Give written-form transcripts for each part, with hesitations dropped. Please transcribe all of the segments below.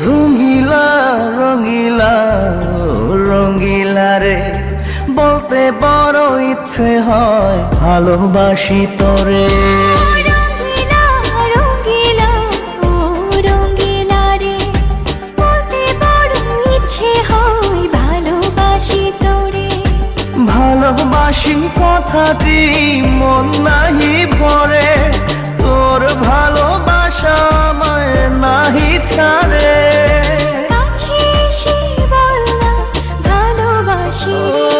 রঙ্গিলা রঙ্গিলা রঙ্গিলা রে, বলতে বড় ইচ্ছে হয় ভালোবাসি তোরে। রঙ্গিলা রঙ্গিলা ও রঙ্গিলা রে, বলতে বড় ইচ্ছে হয় ভালোবাসি তোরে। ভালোবাসি কথাটি মন নাহি ভরে, তোর ভালোবাসা আমায় নাহি ছাড়ে। কাছে এসে বল না ভালোবাসি রে।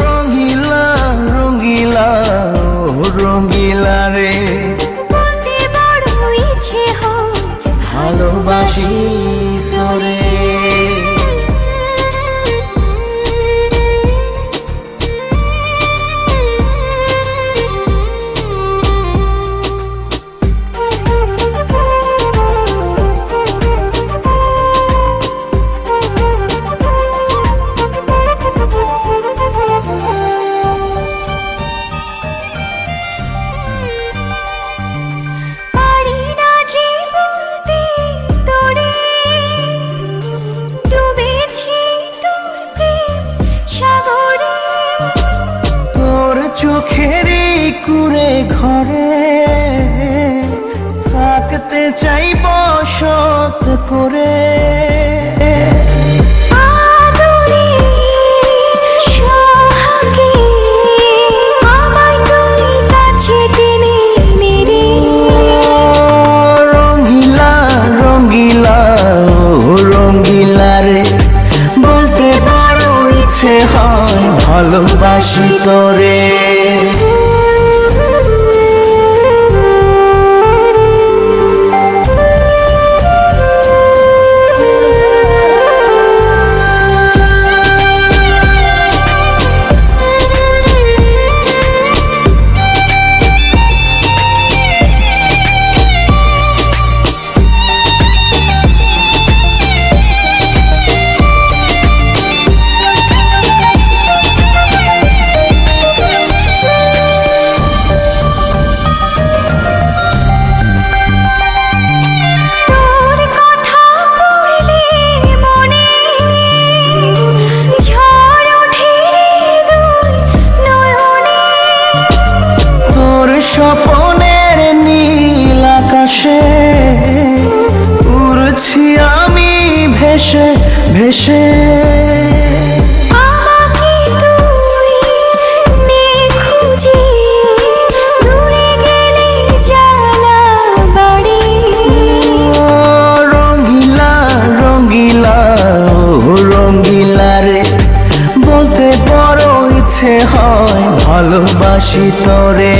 রঙ্গিলা রঙ্গিলা রঙ্গিলা রে, বলতে বড় ইচ্ছে হয় ভালোবাসি তোরে। পারি না যে বলতে তোরে, ডুবেছি তোর প্রেম সাগরে। তোর চোখেরই কুঁড়ে ঘরে থাকতে চাই বসত করে। আদরে সোহাগে আমায় তুই কাছে টেনে নে রে। রঙ্গিলা রঙ্গিলা রঙ্গিলা রে, বলতে বড় ইচ্ছে হয় ভালোবাসি তোরে। তোর কথা পড়লে মনে ঝড় ওঠে দুই নয়নে। তোর স্বপনের নীল আকাশে উড়ছি আমি ভেসে ভেসে। আমাকে তুই নে খুঁজে, দূরে গেলে জ্বালা বাড়ে। রঙ্গিলা রঙ্গিলা রঙ্গিলা রে, বলতে বড় ইচ্ছে হয় ভালোবাসি তোরে।